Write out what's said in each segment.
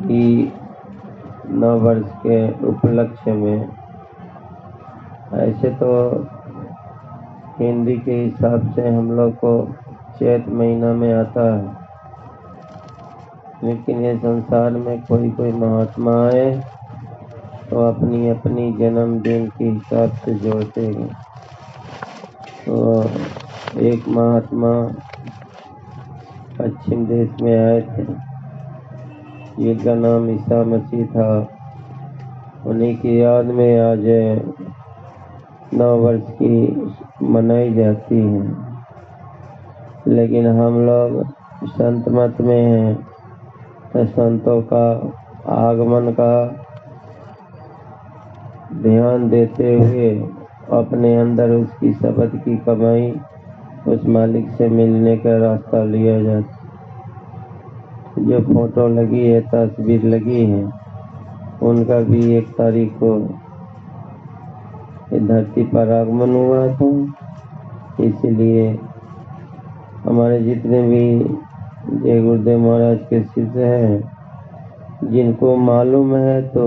की नव वर्ष के उपलक्ष्य में, ऐसे तो हिंदी के हिसाब से हम लोग को चैत महीना में आता है, लेकिन ये संसार में कोई कोई महात्मा आए तो अपनी अपनी जन्मदिन के हिसाब से जोड़ते हैं। तो एक महात्मा पश्चिम देश में आए थे, जिनका नाम ईसा मसीह था। उन्हीं की याद में आज नव वर्ष की मनाई जाती है। लेकिन हम लोग संत मत में हैं, तो संतों का आगमन का ध्यान देते हुए अपने अंदर उसकी शब्द की कमाई, उस मालिक से मिलने का रास्ता लिया जाता। जो फोटो लगी है, तस्वीर लगी है, उनका भी 1 तारीख को धरती पर आगमन हुआ था। इसलिए हमारे जितने भी जय गुरुदेव महाराज के शिष्य हैं, जिनको मालूम है तो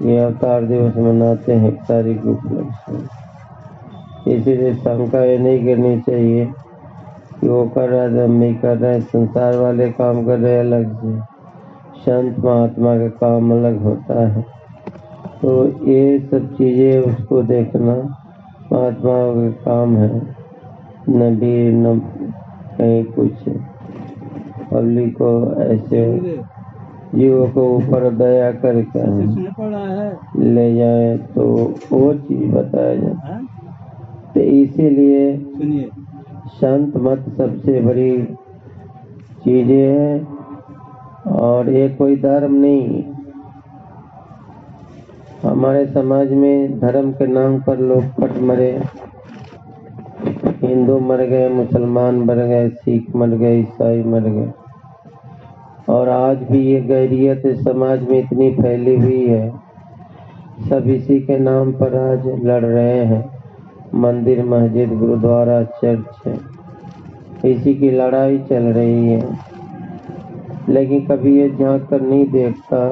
ये अवतार दिवस मनाते हैं 1 तारीख को उपलक्ष्य। इसीलिए शंका ये नहीं करनी चाहिए कि वो कर रहा है, हम नहीं कर रहे हैं। संसार वाले काम कर रहे अलग से, संत महात्मा का काम अलग होता है। तो ये सब चीजें उसको देखना महात्माओं का काम है, न भी न कहीं कुछ पब्लिक को ऐसे जीवों को ऊपर दया करके ले जाए तो वो चीज बताया जाए। तो इसीलिए संत मत सबसे बड़ी चीजें है, और ये कोई धर्म नहीं। हमारे समाज में धर्म के नाम पर लोग कट मरे, हिंदू मर गए, मुसलमान मर गए, सिख मर गए, ईसाई मर गए। और आज भी ये गैरियत समाज में इतनी फैली हुई है, सब इसी के नाम पर आज लड़ रहे हैं। मंदिर, मस्जिद, गुरुद्वारा, चर्च है, इसी की लड़ाई चल रही है। लेकिन कभी ये झांक कर नहीं देखता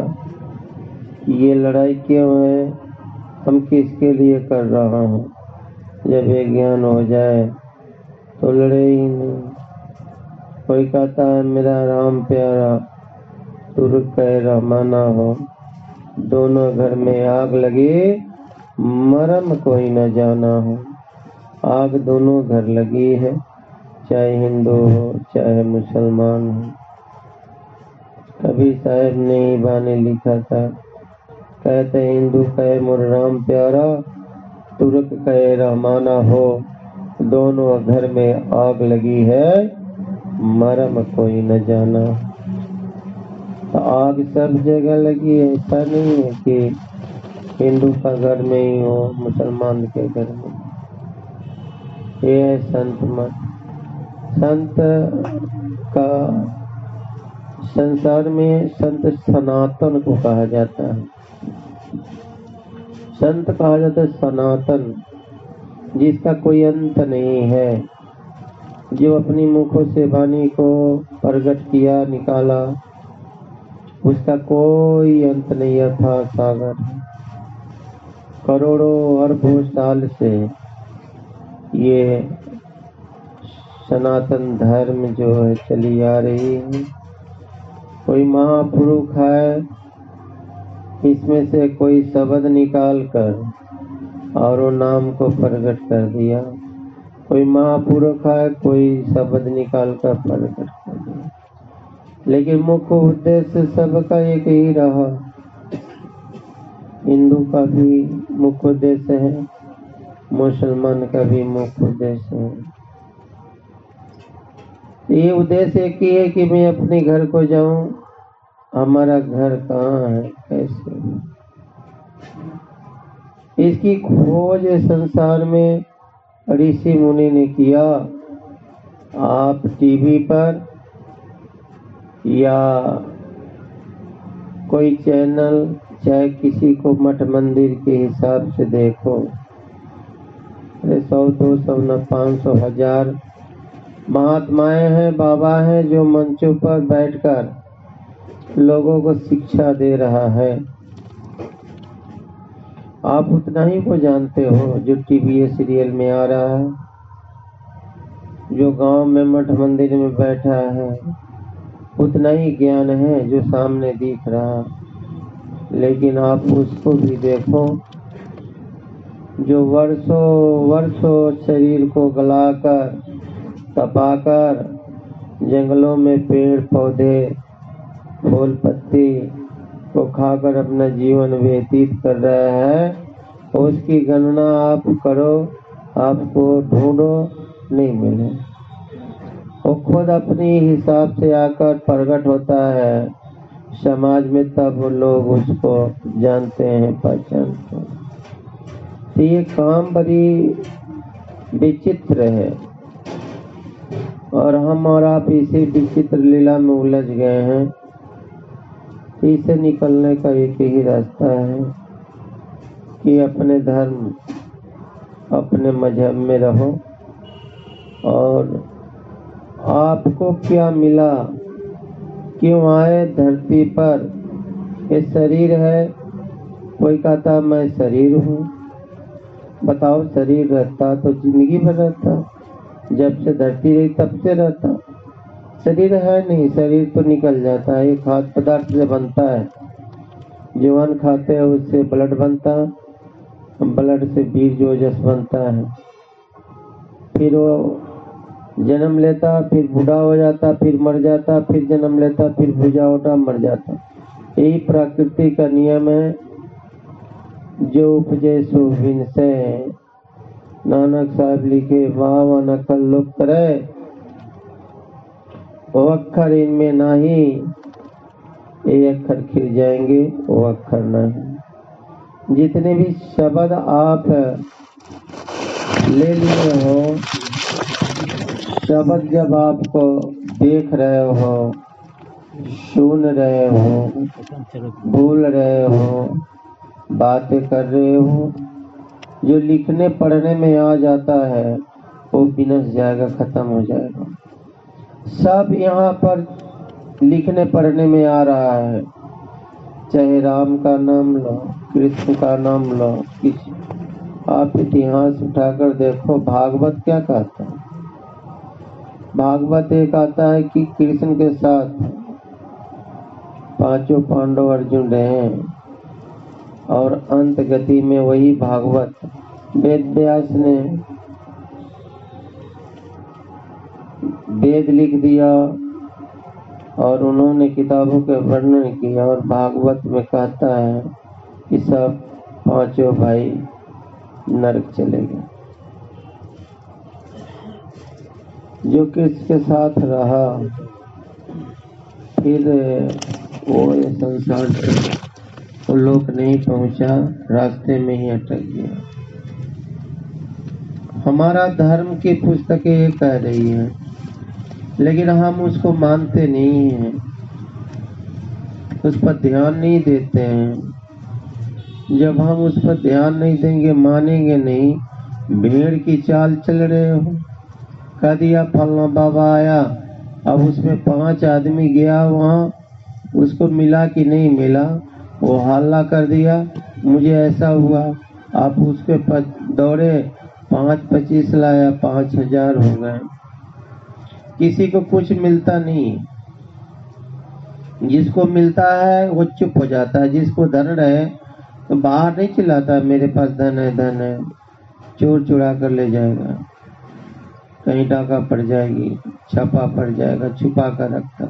कि ये लड़ाई क्यों है, हम किसके लिए कर रहा हूँ। जब ये ज्ञान हो जाए तो लड़े ही नहीं। कोई कहता है मेरा राम प्यारा तुर कह रहमाना हो, दोनों घर में आग लगे मरम कोई न जाना हो। आग दोनों घर लगी है, चाहे हिंदू हो चाहे मुसलमान हो। कभी साहब ने बाने लिखा था, कहते हिंदू कहे मोर राम प्यारा, तुर्क कहे रहमाना हो, दोनों घर में आग लगी है मरम कोई न जाना। तो आग सब जगह लगी है, ऐसा नहीं है कि हिंदू का घर में ही हो, मुसलमान के घर में। ये है संत मत। संत का संसार में संत सनातन को कहा जाता है। संत कहा जाता है सनातन, जिसका कोई अंत नहीं है, जो अपनी मुखों से वाणी को प्रकट किया, निकाला, उसका कोई अंत नहीं था। सागर करोड़ों अरबों साल से ये सनातन धर्म जो है चली आ रही है। कोई महापुरुष है, इसमें से कोई शब्द निकाल कर और वो नाम को प्रकट कर दिया। कोई महापुरुष है, कोई शब्द निकाल कर प्रकट कर दिया। लेकिन मुख्य उद्देश्य सबका एक ही रहा। हिंदू का भी मुख्य उद्देश्य है, मुसलमान का भी मुख्य उद्देश्य है। ये उद्देश्य एक ही है कि मैं अपने घर को जाऊं, हमारा घर कहाँ है, कैसे। इसकी खोज संसार में ऋषि मुनि ने किया। आप टीवी पर या कोई चैनल, चाहे किसी को मठ मंदिर के हिसाब से देखो, 100, 200 न 500, 1000 महात्माएं हैं, बाबा हैं, जो मंचों पर बैठकर लोगों को शिक्षा दे रहा है। आप उतना ही को जानते हो जो टीवी सीरियल में आ रहा है, जो गांव में मठ मंदिर में बैठा है, उतना ही ज्ञान है जो सामने दिख रहा। लेकिन आप उसको भी देखो जो वर्षों वर्षों शरीर को गलाकर तपाकर जंगलों में पेड़ पौधे फूल पत्ती को खाकर अपना जीवन व्यतीत कर रहा है, उसकी गणना आप करो, आपको ढूंढो, नहीं मिले। वो खुद अपनी हिसाब से आकर प्रकट होता है समाज में, तब लोग उसको जानते हैं, पहचानते हैं। तो ये काम बड़ी विचित्र है और हम और आप इसी विचित्र लीला में उलझ गए हैं। इसे निकलने का एक ही रास्ता है कि अपने धर्म अपने मजहब में रहो। और आपको क्या मिला, क्यों आए धरती पर? ये शरीर है, कोई कहता मैं शरीर हूँ। बताओ, शरीर रहता तो जिंदगी भर रहता, जब से धरती रही तब से रहता। शरीर है नहीं, शरीर तो निकल जाता है। ये खाद्य पदार्थ से बनता है, जो अन्न खाते हैं उससे ब्लड बनता, ब्लड से बीज ओजस बनता है, फिर वो जन्म लेता, फिर बूढ़ा हो जाता, फिर मर जाता, फिर जन्म लेता, फिर भूजा होता, मर जाता। यही प्रकृति का नियम है। जो उपजे सो विनसे, नानक साहब लिखे, वाह नकल लोग करे, वो अक्षर इनमें नहीं, ये अक्षर खिल जाएंगे, वो अक्षर नहीं। जितने भी शब्द आप ले लिए हो, शब्द जब आपको देख रहे हो, सुन रहे हो, बोल रहे हो, बातें कर रहे हो, जो लिखने पढ़ने में आ जाता है वो विनश जाएगा, खत्म हो जाएगा। सब यहाँ पर लिखने पढ़ने में आ रहा है, चाहे राम का नाम लो, कृष्ण का नाम लो, आप इतिहास उठाकर देखो। भागवत क्या कहता है? भागवत एक आता है कि कृष्ण के साथ पांचों पांडव अर्जुन रहे और अंत गति में वही भागवत वेद व्यास ने वेद लिख दिया और उन्होंने किताबों के वर्णन किया। और भागवत में कहता है कि सब पांचों भाई नरक चले गए। जो कृष्ण के साथ रहा, फिर वो ये संसार से वो लोक नहीं पहुंचा, रास्ते में ही अटक गया। हमारा धर्म की पुस्तकें ये कह रही हैं, लेकिन हम उसको मानते नहीं हैं, उस पर ध्यान नहीं देते हैं। जब हम उस पर ध्यान नहीं देंगे, मानेंगे नहीं, भेड़ की चाल चल रहे हो, कह दिया फलना बाबा आया, अब उसमें 5 आदमी गया, वहाँ उसको मिला कि नहीं मिला, वो हल्ला कर दिया मुझे ऐसा हुआ, आप उसके पर दौड़े, 5-25 लाया, 5000 हो गए। किसी को कुछ मिलता नहीं, जिसको मिलता है वो चुप हो जाता है। जिसको धन रहे तो बाहर नहीं चिल्लाता मेरे पास धन है, धन है। चोर चुरा कर ले जाएगा, कहीं डाका पड़ जाएगी, छापा पड़ जाएगा, छुपा कर रखता।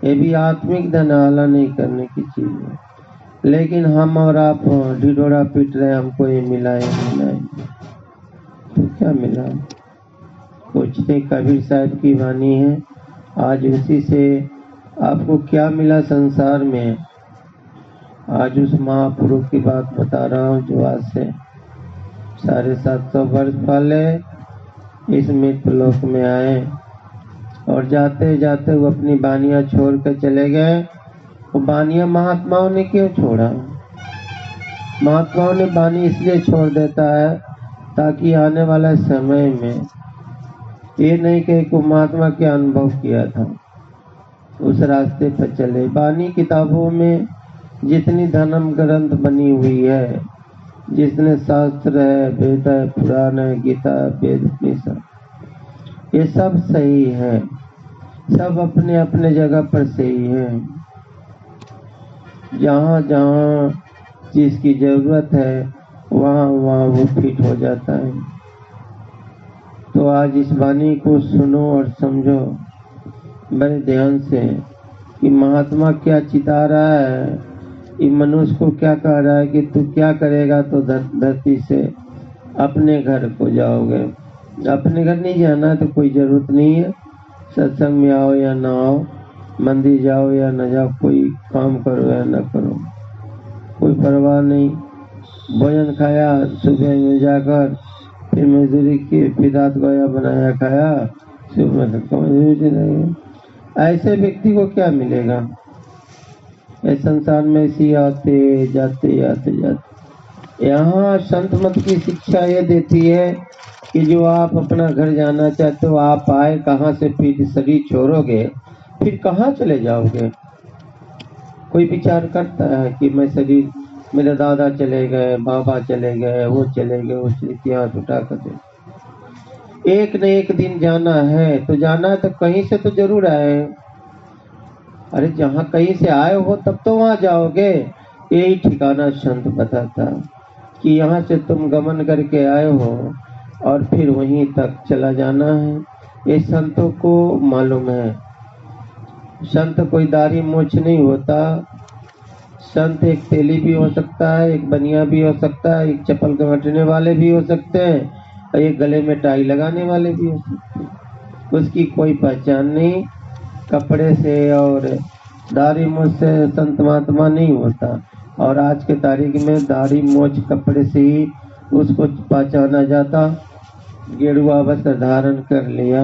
ये भी आत्मिक धन आला नहीं करने की चीज है। लेकिन हम और आप ढिढोरा पीट रहे, हमको ये मिला, ये मिला, तो क्या मिला? कुछ नहीं। कबीर साहब की वाणी है, आज उसी से आपको क्या मिला संसार में। आज उस महापुरुष की बात बता रहा हूँ जो आज से 750 वर्ष पहले इस मृत्यु लोक में आए और जाते जाते वो अपनी बानियां छोड़ कर चले गए। वो बानियां महात्माओं ने क्यों छोड़ा? महात्माओं ने बानी इसलिए छोड़ देता है ताकि आने वाला समय में ये नहीं कहे को महात्मा क्या अनुभव किया था, उस रास्ते पर चले। बानी किताबों में जितनी धर्म ग्रंथ बनी हुई है, जितने शास्त्र है, वेद है, पुराण है, गीता, वेद, उपनिषद, ये सब सही है, सब अपने अपने जगह पर सही है। जहाँ जहाँ चीज की जरूरत है वहाँ वहाँ वो फिट हो जाता है। तो आज इस वाणी को सुनो और समझो बड़े ध्यान से कि महात्मा क्या चिता रहा है, ये मनुष्य को क्या कह रहा है कि तू क्या करेगा तो धरती से अपने घर को जाओगे। अपने घर नहीं जाना तो कोई जरूरत नहीं है, सत्संग में आओ या ना आओ, मंदिर जाओ या न जाओ, कोई काम करो या न करो, कोई परवाह नहीं। भोजन खाया सुबह में जाकर, फिर मजदूरी की, फिर रात गोया बनाया खाया, सुबह में ऐसे व्यक्ति को क्या मिलेगा? इस संसार में इसी आते जाते आते जाते। यहाँ संत मत की शिक्षा ये देती है कि जो आप अपना घर जाना चाहते हो, आप आए कहाँ से, फिर शरीर छोड़ोगे, फिर कहाँ चले जाओगे? कोई विचार करता है कि मैं शरीर, मेरे दादा चले गए, बाबा चले गए, वो चले गए, वो चले गए, हाथ उठा कर दे। एक न एक दिन जाना है, तो जाना है तो कहीं से तो जरूर आए। अरे जहाँ कहीं से आए हो तब तो वहां जाओगे। यही ठिकाना संत बताता कि यहाँ से तुम गमन करके आए हो और फिर वहीं तक चला जाना है। ये संतों को मालूम है। संत कोई दाढ़ी मूछ नहीं होता। संत एक तेली भी हो सकता है, एक बनिया भी हो सकता है, एक चप्पल गमटने वाले भी हो सकते हैं, और एक गले में टाई लगाने वाले भी हो सकते हैं। उसकी कोई पहचान नहीं। कपड़े से और दाढ़ी मूछ से संत महात्मा नहीं होता। और आज के तारीख में दाढ़ी मूछ कपड़े से ही उसको पहचाना जाता। गेरुआ वस्त्र धारण कर लिया,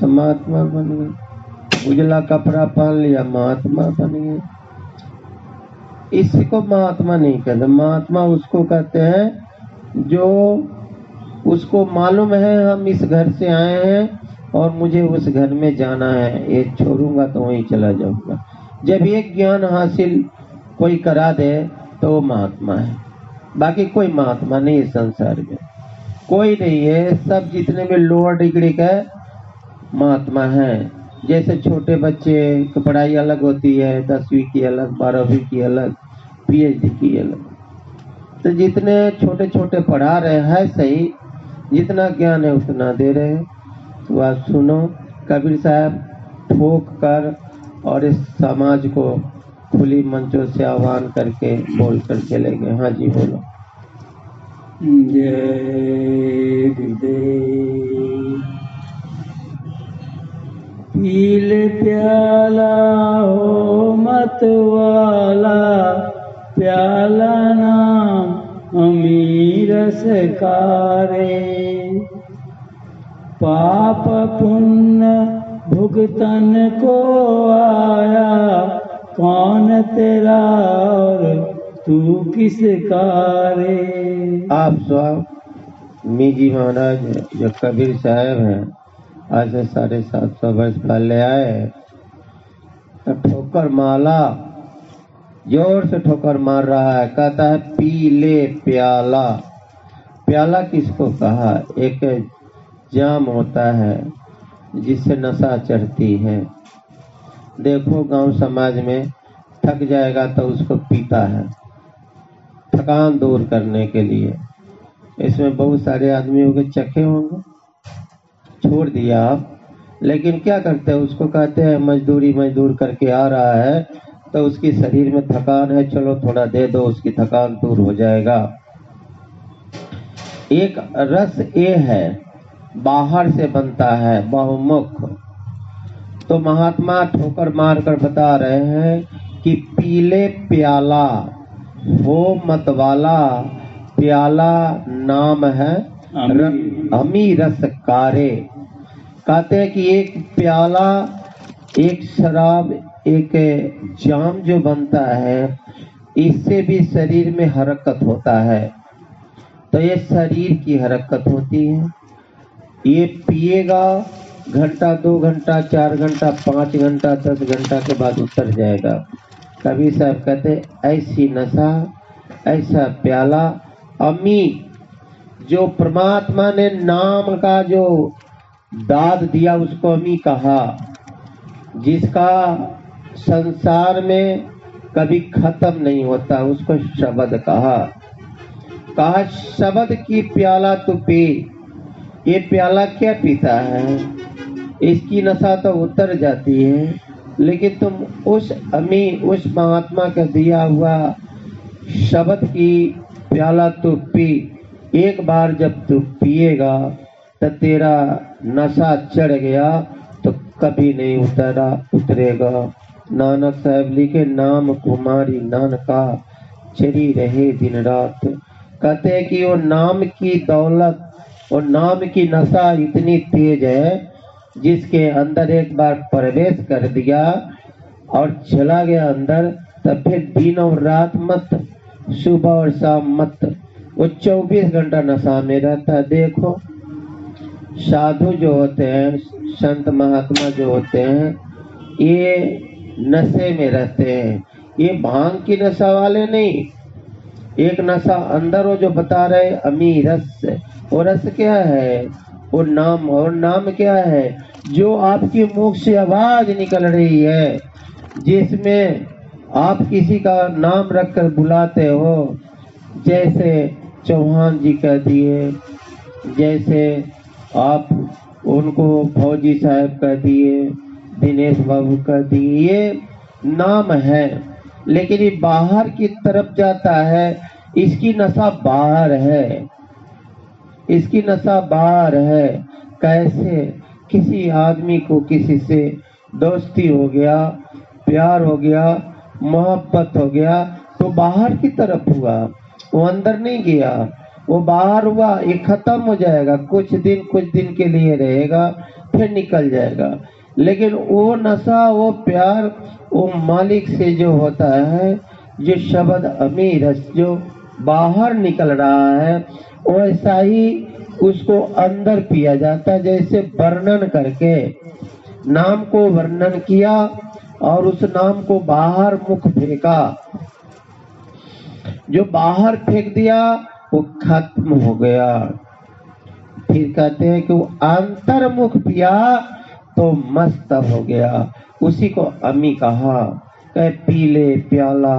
महात्मा बन गए। उजला कपड़ा पहन लिया, महात्मा बन गए। इसको महात्मा नहीं कहते। महात्मा उसको कहते हैं जो उसको मालूम है हम इस घर से आए हैं और मुझे उस घर में जाना है, ये छोड़ूंगा तो वहीं चला जाऊंगा। जब एक ज्ञान हासिल कोई करा दे तो वो महात्मा है। बाकी कोई महात्मा नहीं है संसार में, कोई नहीं है। सब जितने भी लोअर डिग्री का महात्मा है। जैसे छोटे बच्चे की पढ़ाई अलग होती है, 10वीं की अलग, 12वीं की अलग, PhD की अलग। तो जितने छोटे छोटे पढ़ा रहे हैं सही, जितना ज्ञान है उतना दे रहे हैं। तो आप सुनो, कबीर साहब ठोक कर और इस समाज को खुली मंचों से आह्वान करके बोल कर चले गए। हाँ जी बोलो। जय गुरुदेव। पील प्याला हो मत वाला, प्याला नाम अमीर सकारे। पाप पुण्य भुगतन को आया, कौन तेरा और तू किस कारे। आप स्वामी जी महाराज जो कबीर साहब हैं, आज से 750 वर्ष पहले आए, तो ठोकर माला, जोर से ठोकर मार रहा है। कहता है पी ले प्याला। प्याला किसको कहा? एक जाम होता है जिससे नशा चढ़ती है। देखो गांव समाज में थक जाएगा तो उसको पीता है, थकान दूर करने के लिए। इसमें बहुत सारे आदमियों के चखे होंगे, छोड़ दिया आप, लेकिन क्या करते हैं, उसको कहते हैं मजदूर करके आ रहा है तो उसकी शरीर में थकान है, चलो थोड़ा दे दो, उसकी थकान दूर हो जाएगा। एक रस ये है, बाहर से बनता है, बहुमुख। तो महात्मा ठोकर मार कर बता रहे हैं कि पीले प्याला हो मत वाला, प्याला नाम है अमी रस कारे। कहते हैं कि एक प्याला, एक शराब, एक जाम जो बनता है, इससे भी शरीर में हरकत होता है। तो ये शरीर की हरकत होती है। ये पिएगा घंटा 2 घंटा 4 घंटा 5 घंटा 10 घंटा के बाद उतर जाएगा। कभी साहब कहते ऐसी नशा ऐसा प्याला अमी, जो परमात्मा ने नाम का जो दाद दिया उसको अमी कहा, जिसका संसार में कभी खत्म नहीं होता उसको शब्द कहा। शब्द की प्याला तू पी। ये प्याला क्या पीता है? इसकी नशा तो उतर जाती है, लेकिन तुम उस अमी उस महात्मा का दिया हुआ शब्द की प्याला तू पी। एक बार जब तू पिएगा तो तेरा नशा चढ़ गया तो कभी नहीं उतरेगा। नानक साहब लिखे नाम कुमारी नानका चरी रहे दिन रात। कहते हैं कि वो नाम की दौलत और नाम की नशा इतनी तेज है, जिसके अंदर एक बार प्रवेश कर दिया और चला गया अंदर, तब फिर दिन और रात मत, सुबह और शाम मत, वो 24 घंटा नशा में रहता है। देखो साधु जो होते हैं, संत महात्मा जो होते हैं, ये नशे में रहते हैं। ये भांग की नशा वाले नहीं। एक नशा अंदर वो जो बता रहे अमी रस, वो रस क्या है? वो नाम। और नाम क्या है? जो आपकी मुख से आवाज निकल रही है, जिसमें आप किसी का नाम रखकर बुलाते हो, जैसे चौहान जी कह दिए, जैसे आप उनको फौजी साहब कह दिए, दिनेश बाबू कह दिए, ये नाम है। लेकिन ये बाहर की तरफ जाता है, इसकी नशा बाहर है, इसकी नशा बाहर है। कैसे? किसी आदमी को किसी से दोस्ती हो गया, प्यार हो गया, मोहब्बत हो गया, तो बाहर की तरफ हुआ, वो अंदर नहीं गया, वो बाहर हुआ। ये खत्म हो जाएगा, कुछ दिन के लिए रहेगा, फिर निकल जाएगा। लेकिन वो नशा, वो प्यार, वो मालिक से जो होता है, जो शब्द अमी रस जो बाहर निकल रहा है, वैसा ही उसको अंदर पिया जाता है। जैसे वर्णन करके नाम को वर्णन किया और उस नाम को बाहर मुख फेंका, जो बाहर फेंक दिया वो खत्म हो गया। फिर कहते हैं कि वो अंतर्मुख पिया तो मस्त हो गया, उसी को अमी कहा। कह पीले प्याला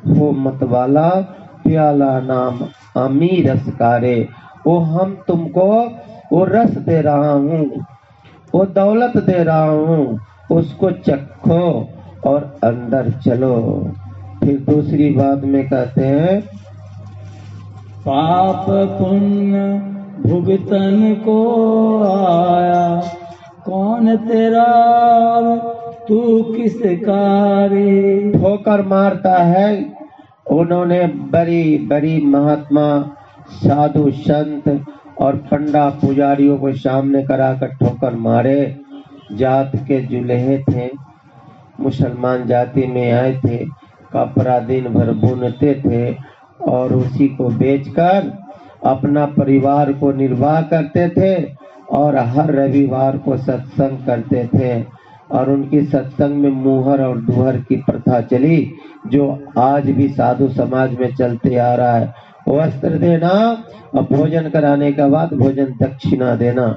हो मत वाला, प्याला नाम अमी रसकारे। वो हम तुमको वो रस दे रहा हूँ, वो दौलत दे रहा हूँ, उसको चखो और अंदर चलो। फिर दूसरी बात में कहते हैं पाप पुण्य भुगतन को आया, कौन तेरा और तू किस कारी। ठोकर मारता है। उन्होंने बड़ी बड़ी महात्मा साधु संत और पंडा पुजारियों को सामने कराकर ठोकर मारे। जात के जुल्हे थे, मुसलमान जाति में आए थे, कपड़ा दिन भर बुनते थे और उसी को बेचकर अपना परिवार को निर्वाह करते थे और हर रविवार को सत्संग करते थे। और उनकी सत्संग में मुहर और दुहर की प्रथा चली, जो आज भी साधु समाज में चलते आ रहा है। वस्त्र देना और भोजन कराने के बाद भोजन दक्षिणा देना।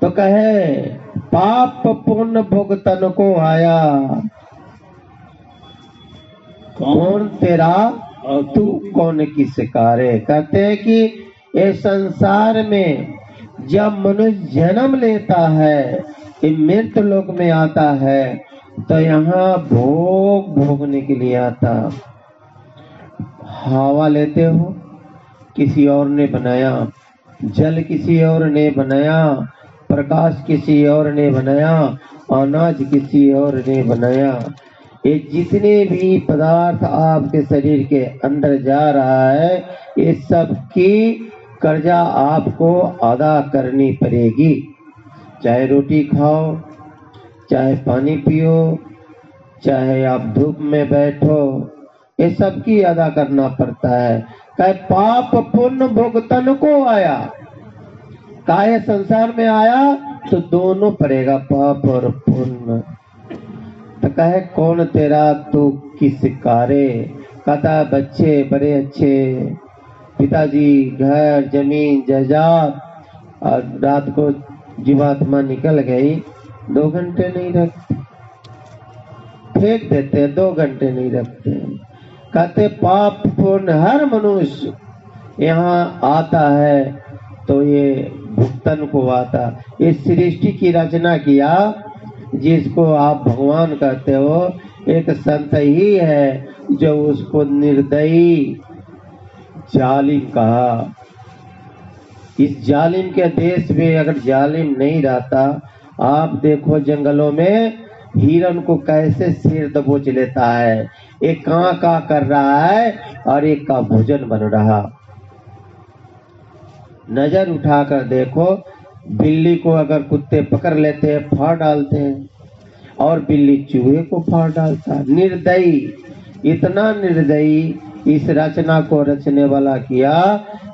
तो कहे पाप पुण्य भुगतन को आया, कौन तेरा और तू कौन किस कारे। कहते हैं कि ये संसार में जब मनुष्य जन्म लेता है, ये मृत्यु लोक में आता है, तो यहाँ भोग भोगने के लिए आता। हवा लेते हो, किसी और ने बनाया, जल किसी और ने बनाया, प्रकाश किसी और ने बनाया, अनाज किसी और ने बनाया। ये जितने भी पदार्थ आपके शरीर के अंदर जा रहा है, ये सब की कर्जा आपको अदा करनी पड़ेगी। चाहे रोटी खाओ, चाहे पानी पियो, चाहे आप धूप में बैठो, ये सब की अदा करना पड़ता है। कहे पाप पुण्य भुगतन को आया। काहे संसार में आया तो दोनों पड़ेगा, पाप और पुण्य। तो कहे कौन तेरा तू किस कारे, कहता बच्चे बड़े अच्छे, पिताजी, घर, जमीन, जायदाद, और रात को जीवात्मा निकल गई, 2 घंटे नहीं रखते, फेंक देते, 2 घंटे नहीं रखते। कहते पाप पुण्य हर मनुष्य यहाँ आता है तो ये भुगतन को आता। इस सृष्टि की रचना किया जिसको आप भगवान कहते हो, एक संत ही है जो उसको निर्दयी जालिम कहा। इस जालिम के देश में अगर जालिम नहीं रहता, आप देखो जंगलों में हिरन को कैसे शेर दबोच लेता है, एक कां कर रहा है और एक का भोजन बन रहा। नजर उठाकर देखो, बिल्ली को अगर कुत्ते पकड़ लेते हैं फाड़ डालते हैं, और बिल्ली चूहे को फाड़ डालता है। निर्दयी, इतना निर्दयी इस रचना को रचने वाला किया।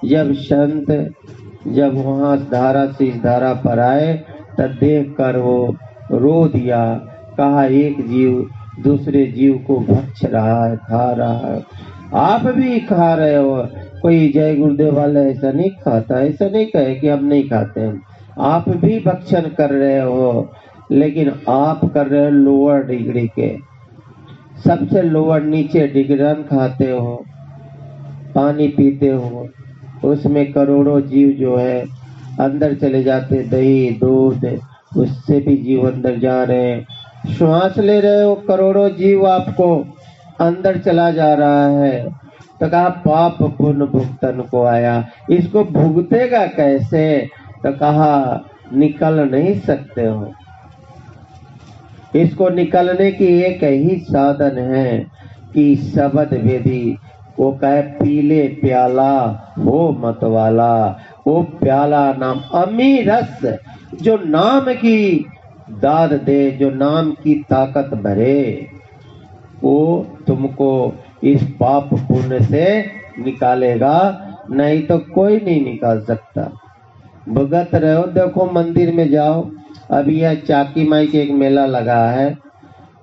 जब संत जब वहां धारा से इस धारा पर आए तब देख कर वो रो दिया, कहा एक जीव दूसरे जीव को भक्ष रहा है, खा रहा है, आप भी खा रहे हो। कोई जय गुरुदेव वाले ऐसा नहीं खाता, ऐसा नहीं कहे कि हम नहीं खाते हैं, आप भी भक्षण कर रहे हो, लेकिन आप कर रहे हो लोअर डिग्री के, सबसे लोअर नीचे डिग्री खाते हो, पानी पीते हो, उसमें करोड़ों जीव जो है अंदर चले जाते, दही दूध उससे भी जीव अंदर जा रहे हैं, श्वास ले रहे हो, करोड़ों जीव आपको अंदर चला जा रहा है। तो कहा पाप पुण्य भुगतन को आया, इसको भुगतेगा कैसे? तो कहा निकल नहीं सकते हो, इसको निकलने की एक ही साधन है कि शब्द वेदी, वो कहे पीले प्याला हो मतवाला, वो प्याला नाम अमी रस, जो नाम की दाद दे, जो नाम की ताकत भरे, वो तुमको इस पाप पुण्य से निकालेगा, नहीं तो कोई नहीं निकाल सकता। भुगत रहो। देखो मंदिर में जाओ, अभी यह चाकी माई के एक मेला लगा है,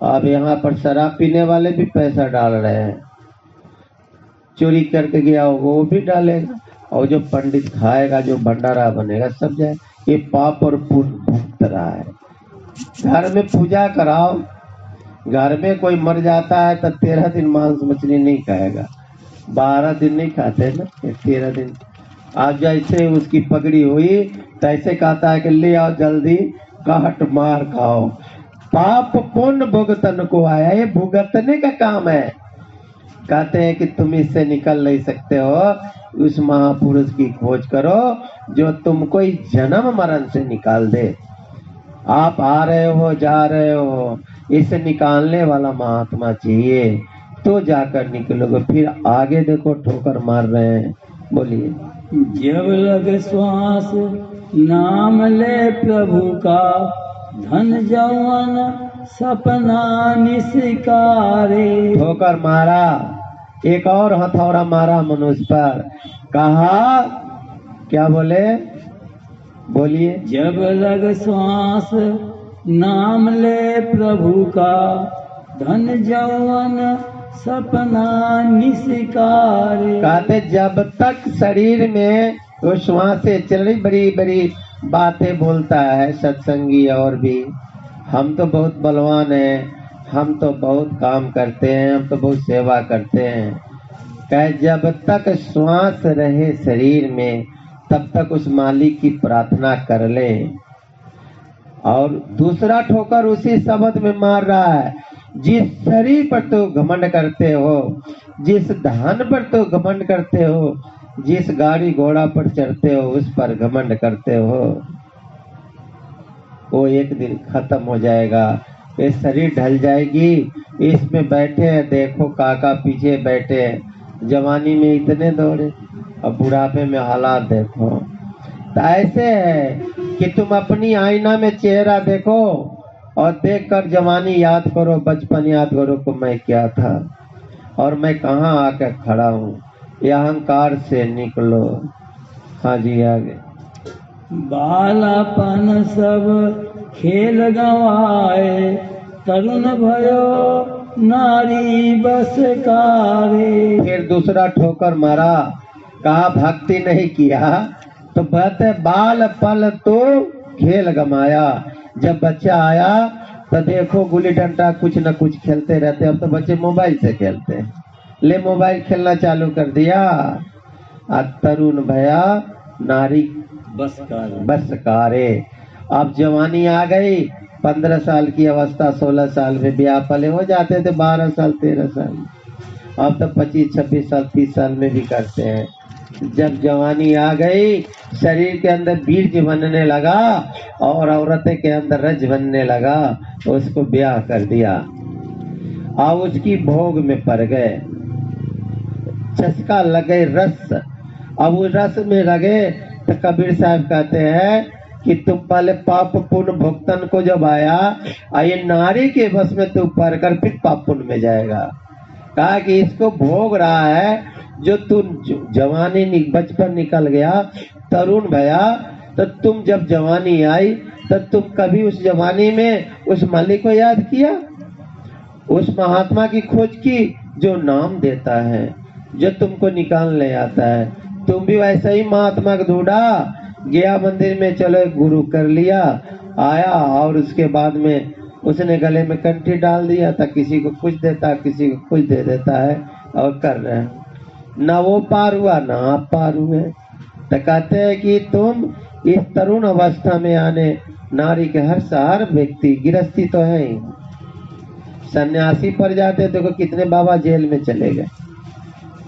अब यहाँ पर शराब पीने वाले भी पैसा डाल रहे हैं, चोरी करके गया होगा वो भी डालेगा, और जो पंडित खाएगा, जो भंडारा बनेगा, सब जाए। ये पाप और पुण्य भुगत रहा है। घर में पूजा कराओ, घर में कोई मर जाता है तो 13 दिन मांस मछली नहीं खाएगा, 12 दिन नहीं खाते ना, 13 दिन। आज जैसे उसकी पगड़ी हुई तैसे कहता है कि ले आओ जल्दी, काट मार खाओ। पाप पुण्य भुगतन को आया, ये भुगतने का काम है। कहते हैं कि तुम इससे निकल नहीं सकते हो, उस महापुरुष की खोज करो जो तुमको इस जन्म मरण से निकाल दे। आप आ रहे हो, जा रहे हो, इसे निकालने वाला महात्मा चाहिए तो जाकर निकलोगे, फिर आगे देखो ठोकर मार रहे हैं। बोलिए। जब लगे श्वास नाम ले प्रभु का, धन जवन सपना निस्कारे। ठोकर मारा, एक और हथौड़ा मारा मनुष्य पर, कहा क्या बोले? बोलिए। जब लग श्वास नाम ले प्रभु का, धन जवन सपना निस्कारे। कहते जब तक शरीर में वो श्वास से चल रही, बड़ी बड़ी बातें बोलता है सत्संगी, और भी हम तो बहुत बलवान हैं, हम तो बहुत काम करते हैं, हम तो बहुत सेवा करते हैं। कहे जब तक श्वास रहे शरीर में तब तक उस मालिक की प्रार्थना कर ले। और दूसरा ठोकर उसी शब्द में मार रहा है, जिस शरीर पर तो घमंड करते हो, जिस धन पर तो घमंड करते हो, जिस गाड़ी घोड़ा पर चढ़ते हो उस पर घमंड करते हो, वो एक दिन खत्म हो जाएगा, ये शरीर ढल जाएगी। इसमें बैठे हैं, देखो काका पीछे बैठे हैं, जवानी में इतने दौड़े, अब बुढ़ापे में हालात देखो। तो ऐसे है कि तुम अपनी आईना में चेहरा देखो और देखकर जवानी याद करो, बचपन याद करो कि मैं क्या था और मैं कहाँ आकर खड़ा हूँ। ये अहंकार से निकलो। हाँ जी, आगे। बालापन सब खेल गंवाए, तरुण भयो नारी बस कारे। फिर दूसरा ठोकर मारा, कहा भक्ति नहीं किया तो कहते बाल पल तो खेल गमाया। जब बच्चा आया तो देखो गुल्ली डंडा कुछ न कुछ खेलते रहते। अब तो बच्चे मोबाइल से खेलते हैं, ले मोबाइल खेलना चालू कर दिया। तरुण भया नारी बस कारे। अब जवानी आ गई, 15 साल की अवस्था 16 साल में ब्याह पहले हो जाते थे, 12 साल 13 साल। अब तो 25 26 साल 30 साल में भी करते हैं। जब जवानी आ गई, शरीर के अंदर बीज बनने लगा और औरत के अंदर रज बनने लगा, उसको ब्याह कर दिया। अब उसकी भोग में पड़ गए, चस्का लगे रस। अब उस रस में लगे तो कबीर साहब कहते हैं कि तुम पहले पाप पुण्य भुगतन को जब आया, ये नारी के बस में तू पढ़ कर फिर पाप पुण्य में जाएगा। कहा कि इसको भोग रहा है, जो तुम जवानी बचपन निकल गया, तरुण भया, तो तुम जब जवानी आई तो तुम कभी उस जवानी में उस मालिक को याद किया, उस महात्मा की खोज की जो नाम देता है, जो तुमको निकाल ले आता है। तुम भी वैसे ही महात्मा का ढूंढा, गया मंदिर में, चलो गुरु कर लिया, आया और उसके बाद में उसने गले में कंठी डाल दिया था, किसी को कुछ देता किसी को कुछ दे देता है और कर रहे हैं। ना वो पार हुआ ना आप पार हुए। तो कहते हैं कि तुम इस तरुण अवस्था में आने, नारी के हर व्यक्ति गृहस्थी तो है ही, सन्यासी पर जाते तो कितने बाबा जेल में चले गए।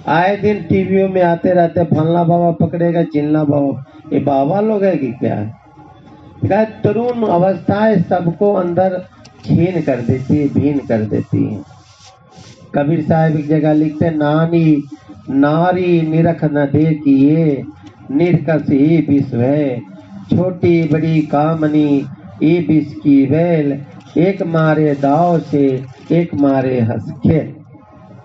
आए दिन टीवियों में आते रहते, फलना बाबा पकड़ेगा, चिल्ला बाबा, ये बाबा लोग है कि क्या है। क्या तरुण अवस्थाएं सबको अंदर छीन कर देती है, भीन कर देती है। कबीर साहब एक जगह लिखते, नारी निरख न देखिए, निर्कस ही विश्व है, छोटी बड़ी कामनी ये विष की वेल, एक मारे दाव से एक मारे हंस खेल।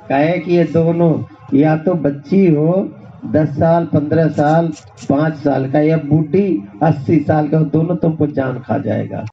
कहे कि ये दोनों, या तो बच्ची हो 10 साल 15 साल 5 साल का, या बूढ़ी 80 साल का, दोनों तुमको जान खा जाएगा।